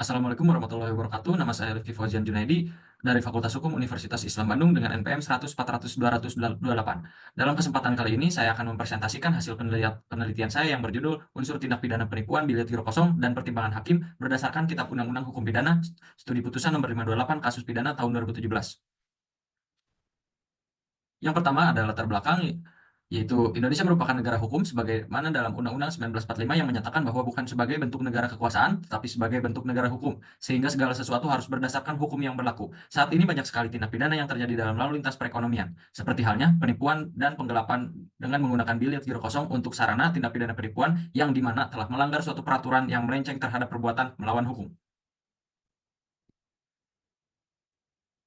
Assalamualaikum warahmatullahi wabarakatuh. Nama saya Rifki Fauzian Junaidi dari Fakultas Hukum Universitas Islam Bandung dengan NPM 100 400 228. Dalam kesempatan kali ini saya akan mempresentasikan hasil penelitian saya yang berjudul Unsur Tindak Pidana Penipuan Bilet Giro Kosong dan Pertimbangan Hakim berdasarkan Kitab Undang-Undang Hukum Pidana Studi Putusan Nomor 528 Kasus Pidana tahun 2017. Yang pertama adalah latar belakang, yaitu Indonesia merupakan negara hukum sebagaimana dalam Undang-Undang 1945 yang menyatakan bahwa bukan sebagai bentuk negara kekuasaan, tetapi sebagai bentuk negara hukum, sehingga segala sesuatu harus berdasarkan hukum yang berlaku. Saat ini banyak sekali tindak pidana yang terjadi dalam lalu lintas perekonomian, seperti halnya penipuan dan penggelapan dengan menggunakan bilet giro kosong untuk sarana tindak pidana penipuan yang dimana telah melanggar suatu peraturan yang melenceng terhadap perbuatan melawan hukum.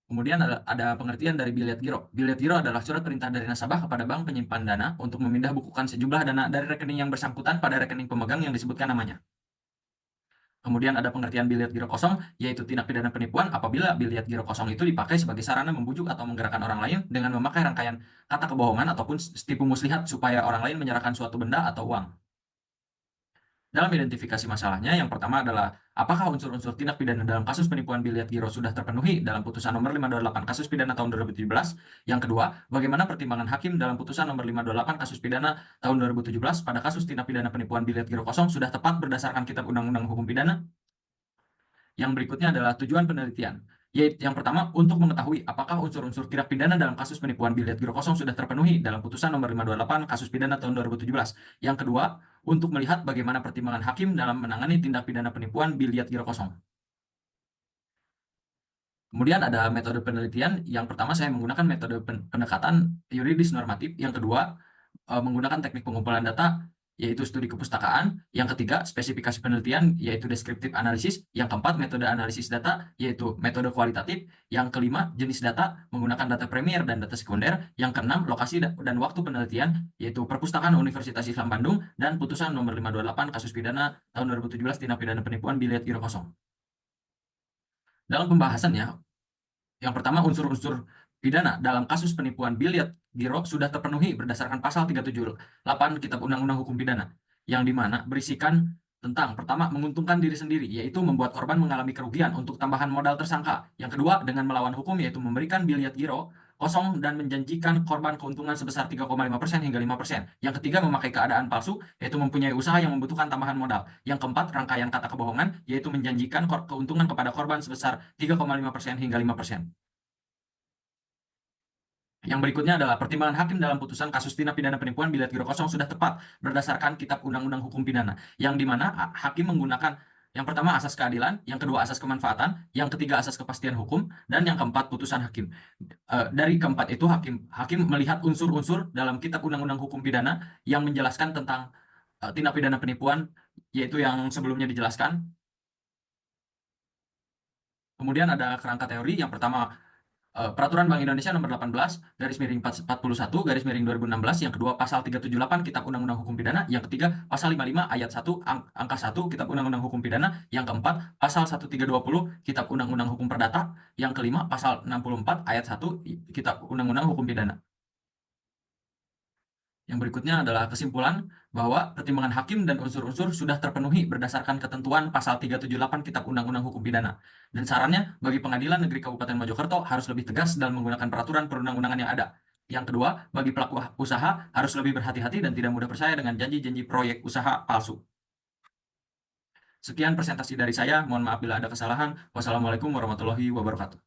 Kemudian ada pengertian dari bilet giro. Bilet giro adalah surat perintah dari nasabah kepada bank penyimpan dana untuk memindah bukukan sejumlah dana dari rekening yang bersangkutan pada rekening pemegang yang disebutkan namanya. Kemudian ada pengertian bilet giro kosong, yaitu tindak pidana penipuan apabila bilet giro kosong itu dipakai sebagai sarana membujuk atau menggerakkan orang lain dengan memakai rangkaian kata kebohongan ataupun tipu muslihat supaya orang lain menyerahkan suatu benda atau uang. Dalam identifikasi masalahnya, yang pertama adalah apakah unsur-unsur tindak pidana dalam kasus penipuan bilet giro sudah terpenuhi dalam putusan nomor 528 kasus pidana tahun 2017. Yang kedua, bagaimana pertimbangan hakim dalam putusan nomor 528 kasus pidana tahun 2017 pada kasus tindak pidana penipuan bilet giro kosong sudah tepat berdasarkan Kitab Undang-Undang Hukum Pidana. Yang berikutnya adalah tujuan penelitian, yaitu yang pertama untuk mengetahui apakah unsur-unsur tindak pidana dalam kasus penipuan bilet giro kosong sudah terpenuhi dalam putusan nomor 528 kasus pidana tahun 2017. Yang kedua, untuk melihat bagaimana pertimbangan hakim dalam menangani tindak pidana penipuan bilet giro kosong. Kemudian ada metode penelitian. Yang pertama saya menggunakan metode pendekatan yuridis normatif. Yang kedua, menggunakan teknik pengumpulan data, yaitu studi kepustakaan. Yang ketiga, spesifikasi penelitian, yaitu deskriptif analisis. Yang keempat, metode analisis data, yaitu metode kualitatif. Yang kelima, jenis data, menggunakan data premier dan data sekunder. Yang keenam, lokasi dan waktu penelitian, yaitu Perpustakaan Universitas Islam Bandung dan putusan nomor 528 kasus pidana tahun 2017 tindak pidana penipuan bilet giro kosong. Dalam pembahasannya, yang pertama, unsur-unsur pidana dalam kasus penipuan bilet giro sudah terpenuhi berdasarkan pasal 378 Kitab Undang-Undang Hukum Pidana, yang dimana berisikan tentang pertama, menguntungkan diri sendiri, yaitu membuat korban mengalami kerugian untuk tambahan modal tersangka. Yang kedua, dengan melawan hukum, yaitu memberikan bilet giro kosong dan menjanjikan korban keuntungan sebesar 3,5% hingga 5%. Yang ketiga, memakai keadaan palsu, yaitu mempunyai usaha yang membutuhkan tambahan modal. Yang keempat, rangkaian kata kebohongan, yaitu menjanjikan keuntungan kepada korban sebesar 3,5% hingga 5%. Yang berikutnya adalah pertimbangan hakim dalam putusan kasus tindak pidana penipuan bilet giro kosong sudah tepat berdasarkan Kitab Undang-Undang Hukum Pidana, yang dimana hakim menggunakan yang pertama asas keadilan, yang kedua asas kemanfaatan, yang ketiga asas kepastian hukum, dan yang keempat putusan hakim. Dari keempat itu hakim melihat unsur-unsur dalam Kitab Undang-Undang Hukum Pidana yang menjelaskan tentang tindak pidana penipuan, yaitu yang sebelumnya dijelaskan. Kemudian ada kerangka teori. Yang pertama, Peraturan Bank Indonesia nomor 18 garis miring 41 garis miring 2016. Yang kedua, pasal 378 Kitab Undang-Undang Hukum Pidana. Yang ketiga, pasal 55 ayat 1 angka 1 Kitab Undang-Undang Hukum Pidana. Yang keempat, pasal 1320 Kitab Undang-Undang Hukum Perdata. Yang kelima, pasal 64 ayat 1 Kitab Undang-Undang Hukum Pidana. Yang berikutnya adalah kesimpulan bahwa pertimbangan hakim dan unsur-unsur sudah terpenuhi berdasarkan ketentuan pasal 378 Kitab Undang-Undang Hukum Pidana. Dan sarannya bagi Pengadilan Negeri Kabupaten Mojokerto harus lebih tegas dalam menggunakan peraturan perundang-undangan yang ada. Yang kedua, bagi pelaku usaha harus lebih berhati-hati dan tidak mudah percaya dengan janji-janji proyek usaha palsu. Sekian presentasi dari saya, mohon maaf bila ada kesalahan. Wassalamualaikum warahmatullahi wabarakatuh.